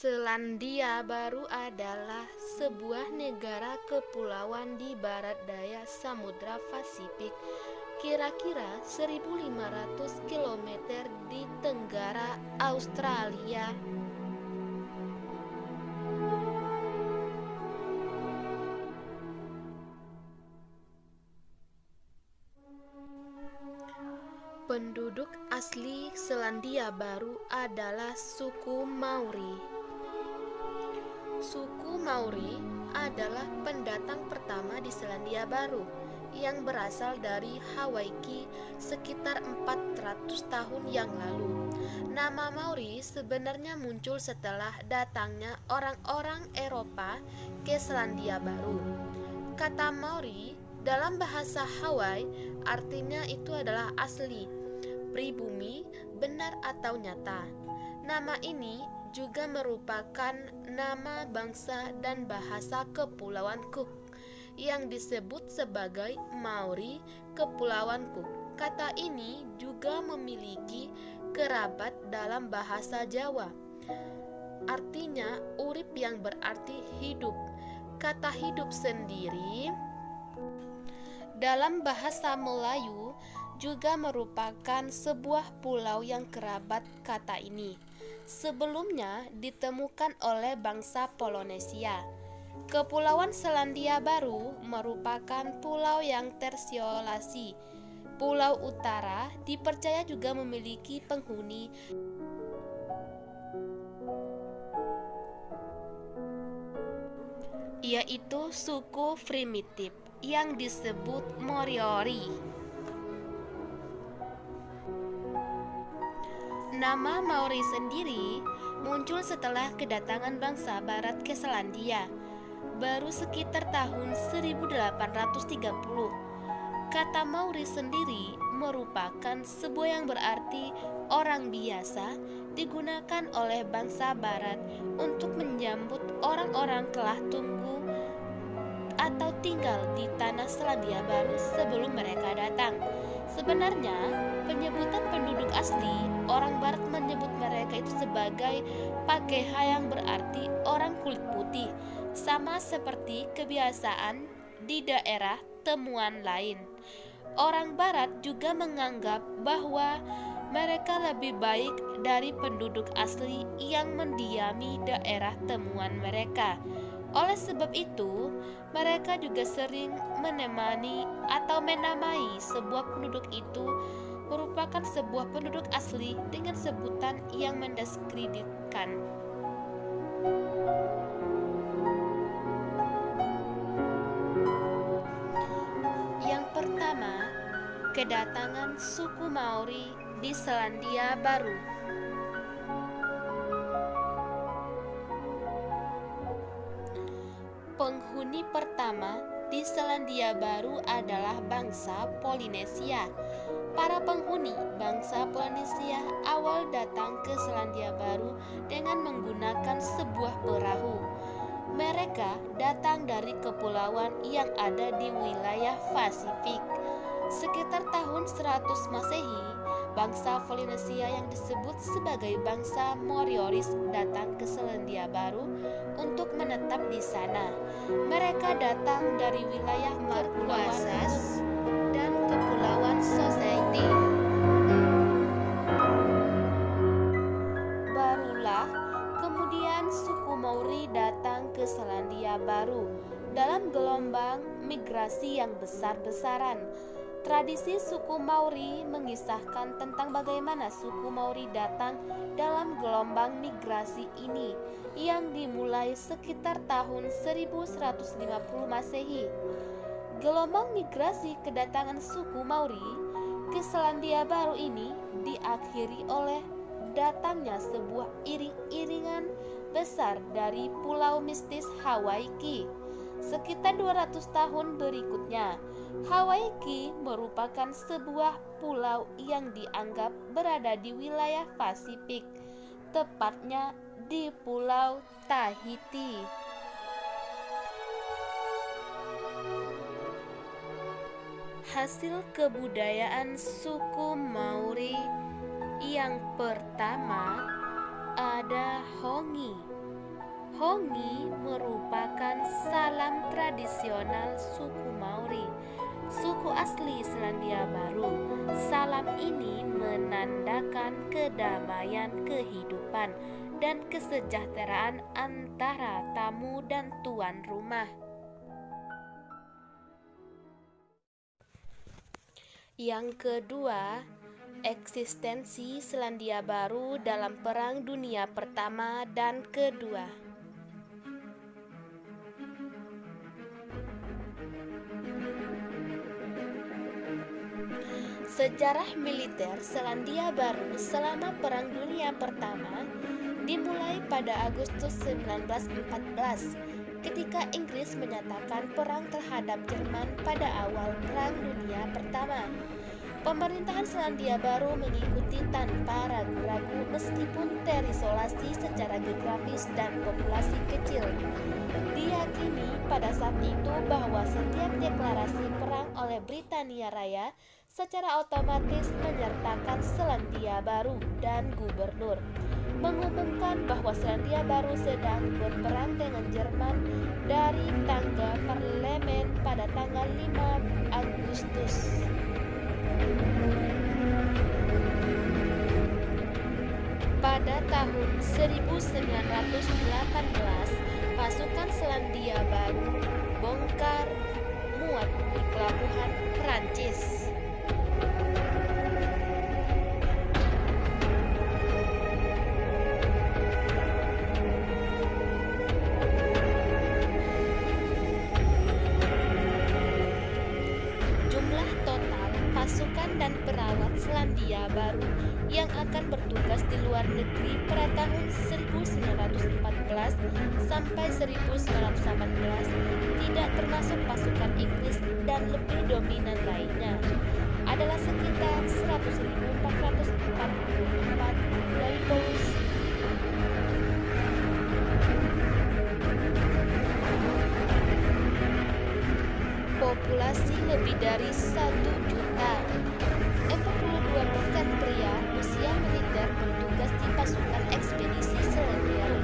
Selandia Baru adalah sebuah negara kepulauan di barat daya Samudra Pasifik, kira-kira 1.500 km di tenggara Australia. Penduduk asli Selandia Baru adalah suku Maori. Suku Maori adalah pendatang pertama di Selandia Baru yang berasal dari Hawaii sekitar 400 tahun yang lalu. Nama Maori sebenarnya muncul setelah datangnya orang-orang Eropa ke Selandia Baru. Kata Maori dalam bahasa Hawaii artinya itu adalah asli, pribumi, benar atau nyata. Nama ini juga merupakan nama bangsa dan bahasa Kepulauan Cook yang disebut sebagai Maori Kepulauan Cook. Kata ini juga memiliki kerabat dalam bahasa Jawa. Artinya urip yang berarti hidup. Kata hidup sendiri dalam bahasa Melayu juga merupakan sebuah pulau yang kerabat kata ini. Sebelumnya ditemukan oleh bangsa Polinesia. Kepulauan Selandia Baru merupakan pulau yang terisolasi. Pulau utara dipercaya juga memiliki penghuni, yaitu suku primitif yang disebut Moriori. Nama Maori sendiri muncul setelah kedatangan bangsa barat ke Selandia baru sekitar tahun 1830. Kata Maori sendiri merupakan sebuah yang berarti orang biasa, digunakan oleh bangsa barat untuk menyambut orang-orang telah tunggu atau tinggal di tanah Selandia Baru sebelum mereka datang. Sebenarnya, penyebutan penduduk asli, orang barat menyebut mereka itu sebagai Pakeha yang berarti orang kulit putih, sama seperti kebiasaan di daerah temuan lain. Orang barat juga menganggap bahwa mereka lebih baik dari penduduk asli yang mendiami daerah temuan mereka. Oleh sebab itu, mereka juga sering menemani atau menamai sebuah penduduk itu merupakan sebuah penduduk asli dengan sebutan yang mendiskreditkan. Yang pertama, kedatangan suku Maori di Selandia Baru. Penghuni pertama di Selandia Baru adalah bangsa Polinesia. Para penghuni bangsa Polinesia awal datang ke Selandia Baru dengan menggunakan sebuah perahu. Mereka datang dari kepulauan yang ada di wilayah Pasifik. Sekitar tahun 100 Masehi, bangsa Polinesia yang disebut sebagai bangsa Moriori datang ke Selandia Baru untuk menetap di sana. Mereka datang dari wilayah Marquesas dan Kepulauan Society. Barulah kemudian suku Maori datang ke Selandia Baru dalam gelombang migrasi yang besar-besaran. Tradisi suku Maori mengisahkan tentang bagaimana suku Maori datang dalam gelombang migrasi ini yang dimulai sekitar tahun 1150 Masehi. Gelombang migrasi kedatangan suku Maori ke Selandia Baru ini diakhiri oleh datangnya sebuah iring-iringan besar dari pulau mistis Hawaii. Sekitar 200 tahun berikutnya, Hawaii merupakan sebuah pulau yang dianggap berada di wilayah Pasifik, tepatnya di Pulau Tahiti. Hasil kebudayaan suku Maori yang pertama ada Hongi. Hongi merupakan salam tradisional suku Maori, suku asli Selandia Baru. Salam ini menandakan kedamaian kehidupan dan kesejahteraan antara tamu dan tuan rumah. Yang kedua, eksistensi Selandia Baru dalam Perang Dunia Pertama dan Kedua. Sejarah militer Selandia Baru selama Perang Dunia Pertama dimulai pada Agustus 1914 ketika Inggris menyatakan perang terhadap Jerman pada awal Perang Dunia Pertama. Pemerintahan Selandia Baru mengikuti tanpa ragu-ragu meskipun terisolasi secara geografis dan populasi kecil. Diyakini pada saat itu bahwa setiap deklarasi perang oleh Britania Raya secara otomatis menyertakan Selandia Baru dan gubernur, mengumumkan bahwa Selandia Baru sedang berperang dengan Jerman dari tangga parlemen pada tanggal 5 Agustus. Pada tahun 1918, pasukan Selandia Baru bongkar muat di pelabuhan Perancis. Jumlah total pasukan dan perawat Selandia Baru yang akan bertugas di luar negeri pada tahun 1914 sampai 1918 tidak termasuk pasukan Inggris dan lebih dominan lainnya adalah sekitar 100.444 dari polusi. Populasi lebih dari 1 juta. 42% pria usia militer bertugas di pasukan ekspedisi Selandia Baru,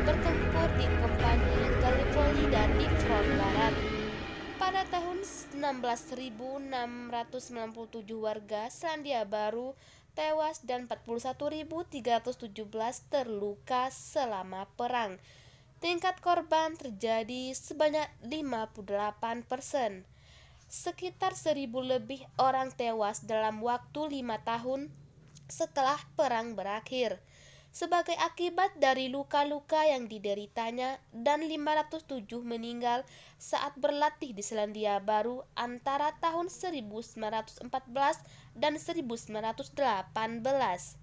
bertempur di kompani Gallipoli dan di front barat. Pada tahun 16.697 warga Selandia Baru tewas dan 41.317 terluka selama perang. Tingkat korban terjadi sebanyak 58%. Sekitar 1.000 lebih orang tewas dalam waktu 5 tahun setelah perang berakhir sebagai akibat dari luka-luka yang dideritanya, dan 507 meninggal saat berlatih di Selandia Baru antara tahun 1914 dan 1918.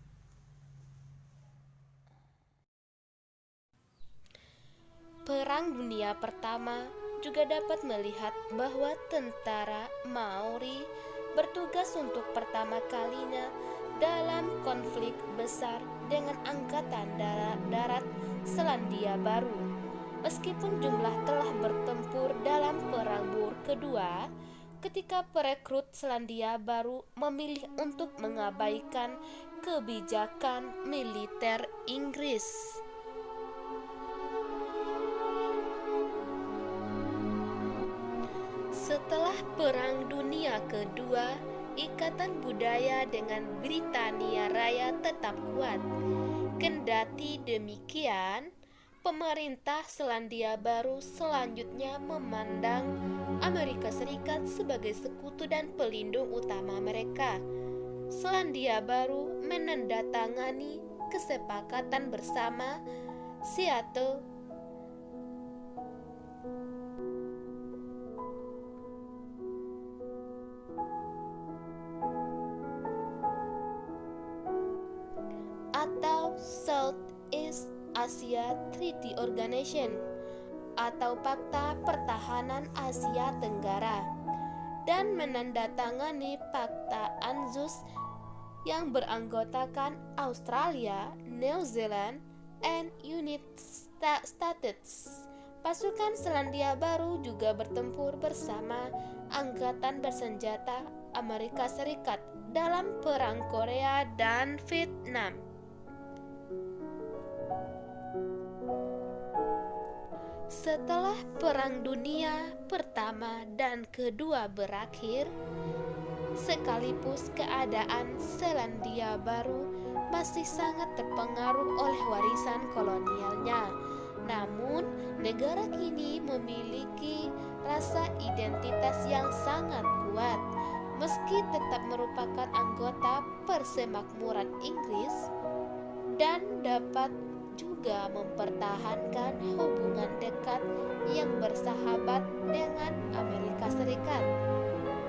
Perang Dunia Pertama juga dapat melihat bahwa tentara Maori bertugas untuk pertama kalinya dalam konflik besar dengan Angkatan Darat Selandia Baru. Meskipun jumlah telah bertempur dalam Perang Boer Kedua, ketika perekrut Selandia Baru memilih untuk mengabaikan kebijakan militer Inggris. Setelah Perang Dunia Kedua, ikatan budaya dengan Britania Raya tetap kuat. Kendati demikian, pemerintah Selandia Baru selanjutnya memandang Amerika Serikat sebagai sekutu dan pelindung utama mereka. Selandia Baru menandatangani kesepakatan bersama Seattle atau Southeast Asia Treaty Organization atau Pakta Pertahanan Asia Tenggara, dan menandatangani Pakta ANZUS yang beranggotakan Australia, New Zealand, and United States. Pasukan Selandia Baru juga bertempur bersama Angkatan Bersenjata Amerika Serikat dalam Perang Korea dan Vietnam. Setelah Perang Dunia Pertama dan Kedua berakhir, sekalipun keadaan Selandia Baru masih sangat terpengaruh oleh warisan kolonialnya, namun negara kini memiliki rasa identitas yang sangat kuat. Meski tetap merupakan anggota Persemakmuran Inggris dan dapat juga mempertahankan hubungan dekat yang bersahabat dengan Amerika Serikat.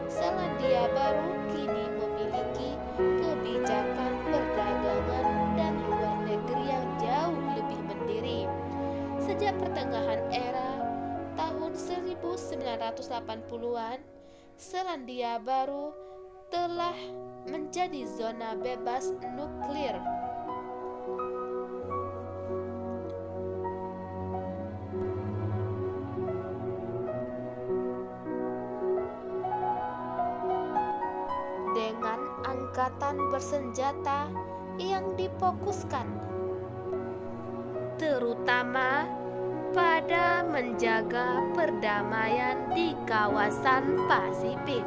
Selandia Baru kini memiliki kebijakan perdagangan dan luar negeri yang jauh lebih mandiri. Sejak pertengahan era tahun 1980-an, Selandia Baru telah menjadi zona bebas nuklir. Dengan angkatan bersenjata yang difokuskan terutama pada menjaga perdamaian di kawasan Pasifik.